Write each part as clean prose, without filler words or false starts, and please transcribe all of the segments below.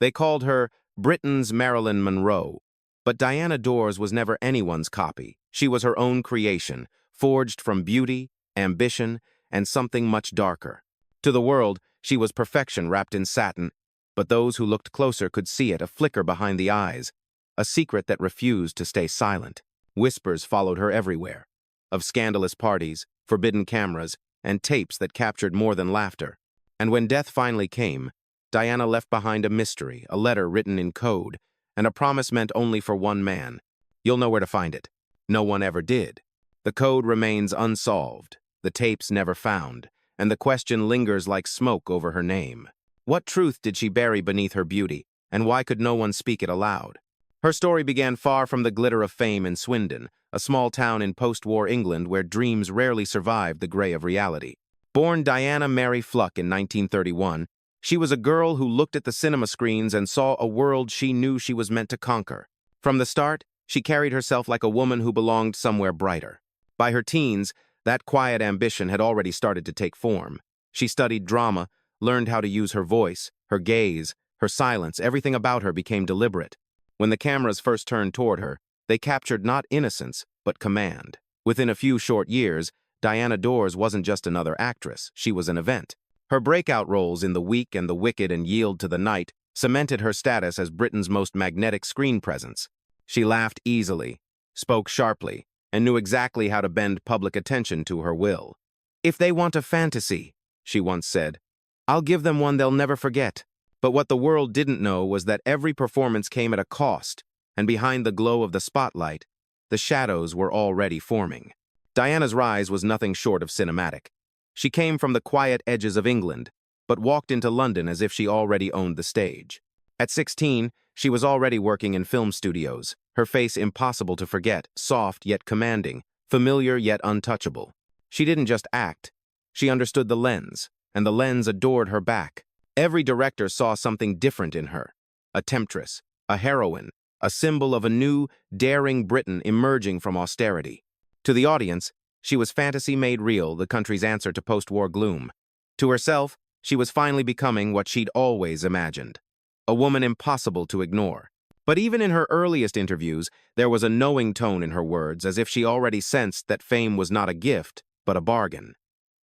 They called her Britain's Marilyn Monroe. But Diana Dors was never anyone's copy. She was her own creation, forged from beauty, ambition, and something much darker. To the world, she was perfection wrapped in satin, but those who looked closer could see it, a flicker behind the eyes, a secret that refused to stay silent. Whispers followed her everywhere, of scandalous parties, forbidden cameras, and tapes that captured more than laughter. And when death finally came, Diana left behind a mystery, a letter written in code, and a promise meant only for one man. You'll know where to find it. No one ever did. The code remains unsolved, the tapes never found, and the question lingers like smoke over her name. What truth did she bury beneath her beauty, and why could no one speak it aloud? Her story began far from the glitter of fame in Swindon, a small town in post-war England where dreams rarely survived the gray of reality. Born Diana Mary Fluck in 1931, she was a girl who looked at the cinema screens and saw a world she knew she was meant to conquer. From the start, she carried herself like a woman who belonged somewhere brighter. By her teens, that quiet ambition had already started to take form. She studied drama, learned how to use her voice, her gaze, her silence. Everything about her became deliberate. When the cameras first turned toward her, they captured not innocence, but command. Within a few short years, Diana Dors wasn't just another actress, she was an event. Her breakout roles in The Weak and the Wicked and Yield to the Night cemented her status as Britain's most magnetic screen presence. She laughed easily, spoke sharply, and knew exactly how to bend public attention to her will. "If they want a fantasy," she once said, "I'll give them one they'll never forget." But what the world didn't know was that every performance came at a cost, and behind the glow of the spotlight, the shadows were already forming. Diana's rise was nothing short of cinematic. She came from the quiet edges of England, but walked into London as if she already owned the stage. At 16, she was already working in film studios, her face impossible to forget, soft yet commanding, familiar yet untouchable. She didn't just act, she understood the lens, and the lens adored her back. Every director saw something different in her, a temptress, a heroine, a symbol of a new, daring Britain emerging from austerity. To the audience, she was fantasy made real, the country's answer to post-war gloom. To herself, she was finally becoming what she'd always imagined, a woman impossible to ignore. But even in her earliest interviews, there was a knowing tone in her words, as if she already sensed that fame was not a gift, but a bargain.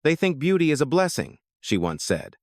"They think beauty is a blessing," she once said.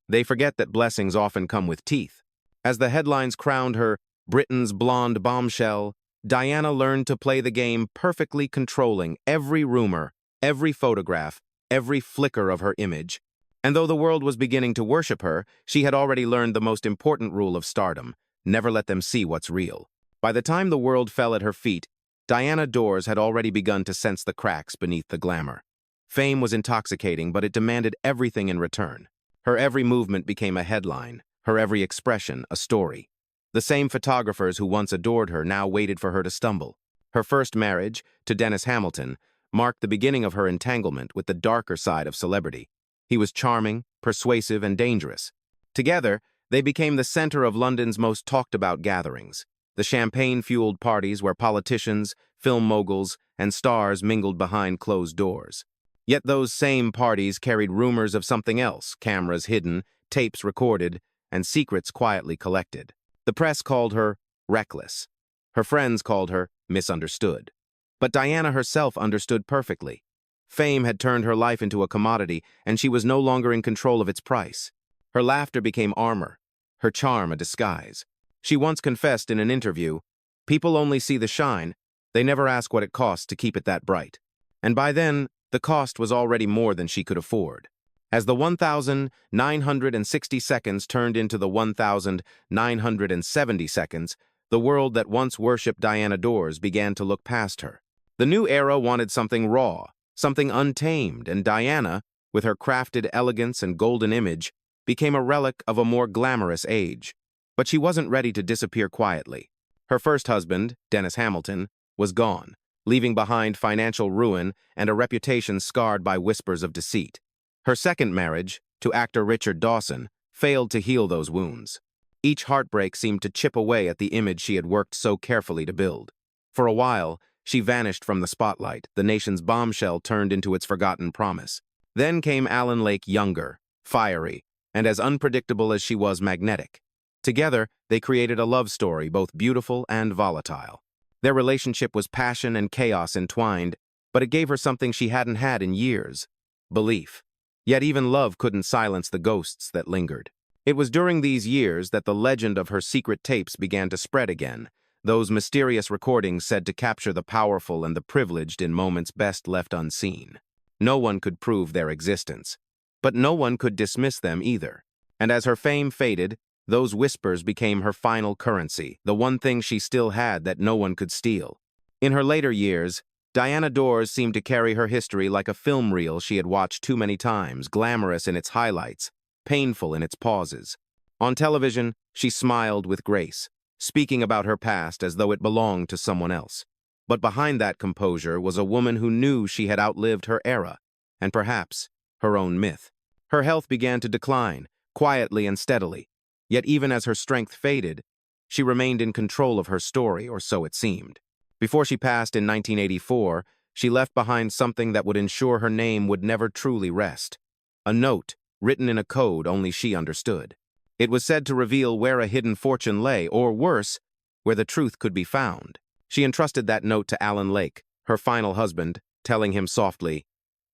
"They forget that blessings often come with teeth." As the headlines crowned her Britain's blonde bombshell, Diana learned to play the game, perfectly controlling every rumor, every photograph, every flicker of her image. And though the world was beginning to worship her, she had already learned the most important rule of stardom: never let them see what's real. By the time the world fell at her feet, Diana Dors had already begun to sense the cracks beneath the glamour. Fame was intoxicating, but it demanded everything in return. Her every movement became a headline, her every expression a story. The same photographers who once adored her now waited for her to stumble. Her first marriage, to Dennis Hamilton, marked the beginning of her entanglement with the darker side of celebrity. He was charming, persuasive, and dangerous. Together, they became the center of London's most talked-about gatherings, the champagne-fueled parties where politicians, film moguls, and stars mingled behind closed doors. Yet those same parties carried rumors of something else, cameras hidden, tapes recorded, and secrets quietly collected. The press called her reckless. Her friends called her misunderstood. But Diana herself understood perfectly. Fame had turned her life into a commodity, and she was no longer in control of its price. Her laughter became armor, her charm a disguise. She once confessed in an interview, "People only see the shine, they never ask what it costs to keep it that bright." And by then, the cost was already more than she could afford. As the 1,960 seconds turned into the 1,970 seconds, the world that once worshipped Diana Dors began to look past her. The new era wanted something raw, something untamed, and Diana, with her crafted elegance and golden image, became a relic of a more glamorous age. But she wasn't ready to disappear quietly. Her first husband, Dennis Hamilton, was gone, leaving behind financial ruin and a reputation scarred by whispers of deceit. Her second marriage, to actor Richard Dawson, failed to heal those wounds. Each heartbreak seemed to chip away at the image she had worked so carefully to build. For a while, she vanished from the spotlight, the nation's bombshell turned into its forgotten promise. Then came Alan Lake, younger, fiery, and as unpredictable as she was magnetic. Together, they created a love story, both beautiful and volatile. Their relationship was passion and chaos entwined, but it gave her something she hadn't had in years: belief. Yet even love couldn't silence the ghosts that lingered. It was during these years that the legend of her secret tapes began to spread again, those mysterious recordings said to capture the powerful and the privileged in moments best left unseen. No one could prove their existence, but no one could dismiss them either. And as her fame faded, those whispers became her final currency, the one thing she still had that no one could steal. In her later years, Diana Dors seemed to carry her history like a film reel she had watched too many times, glamorous in its highlights, painful in its pauses. On television, she smiled with grace, speaking about her past as though it belonged to someone else. But behind that composure was a woman who knew she had outlived her era, and perhaps her own myth. Her health began to decline, quietly and steadily. Yet even as her strength faded, she remained in control of her story, or so it seemed. Before she passed in 1984, she left behind something that would ensure her name would never truly rest. A note, written in a code only she understood. It was said to reveal where a hidden fortune lay, or worse, where the truth could be found. She entrusted that note to Alan Lake, her final husband, telling him softly,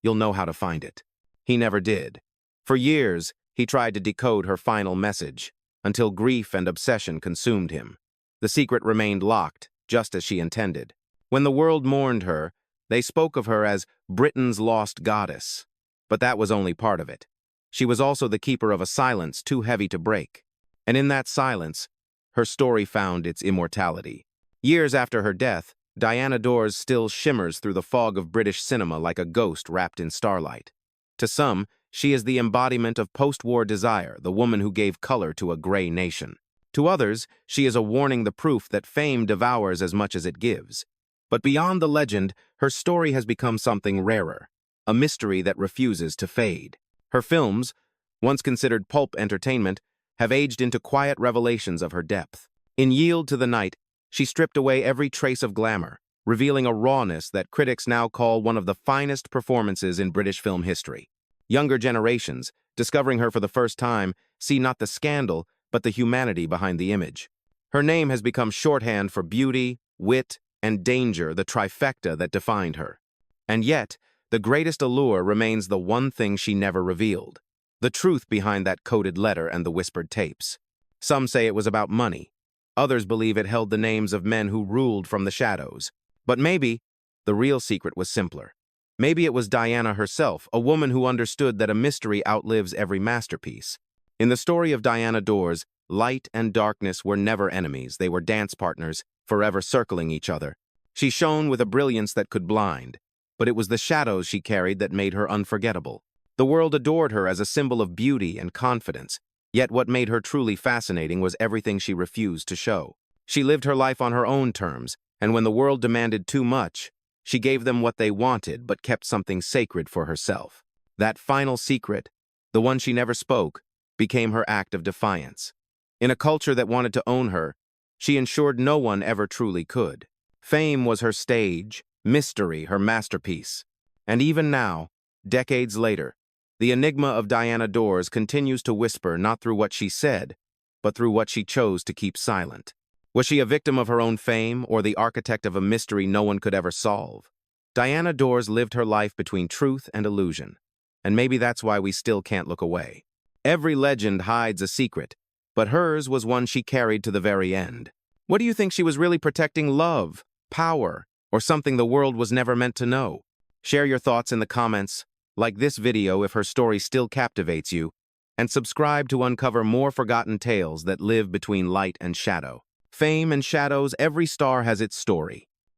"You'll know how to find it." He never did. For years, he tried to decode her final message, until grief and obsession consumed him. The secret remained locked, just as she intended. When the world mourned her, they spoke of her as Britain's lost goddess. But that was only part of it. She was also the keeper of a silence too heavy to break. And in that silence, her story found its immortality. Years after her death, Diana Dors still shimmers through the fog of British cinema like a ghost wrapped in starlight. To some, she is the embodiment of post-war desire, the woman who gave color to a gray nation. To others, she is a warning, the proof that fame devours as much as it gives. But beyond the legend, her story has become something rarer, a mystery that refuses to fade. Her films, once considered pulp entertainment, have aged into quiet revelations of her depth. In Yield to the Night, she stripped away every trace of glamour, revealing a rawness that critics now call one of the finest performances in British film history. Younger generations, discovering her for the first time, see not the scandal, but the humanity behind the image. Her name has become shorthand for beauty, wit, and danger, the trifecta that defined her. And yet, the greatest allure remains the one thing she never revealed: the truth behind that coded letter and the whispered tapes. Some say it was about money. Others believe it held the names of men who ruled from the shadows. But maybe the real secret was simpler. Maybe it was Diana herself, a woman who understood that a mystery outlives every masterpiece. In the story of Diana Dors, light and darkness were never enemies. They were dance partners, forever circling each other. She shone with a brilliance that could blind, but it was the shadows she carried that made her unforgettable. The world adored her as a symbol of beauty and confidence, yet what made her truly fascinating was everything she refused to show. She lived her life on her own terms, and when the world demanded too much, she gave them what they wanted but kept something sacred for herself. That final secret, the one she never spoke, became her act of defiance. In a culture that wanted to own her, she ensured no one ever truly could. Fame was her stage, mystery her masterpiece. And even now, decades later, the enigma of Diana Dors continues to whisper not through what she said, but through what she chose to keep silent. Was she a victim of her own fame, or the architect of a mystery no one could ever solve? Diana Dors lived her life between truth and illusion, and maybe that's why we still can't look away. Every legend hides a secret, but hers was one she carried to the very end. What do you think, she was really protecting love, power, or something the world was never meant to know? Share your thoughts in the comments, like this video if her story still captivates you, and subscribe to uncover more forgotten tales that live between light and shadow. Fame and shadows, every star has its story.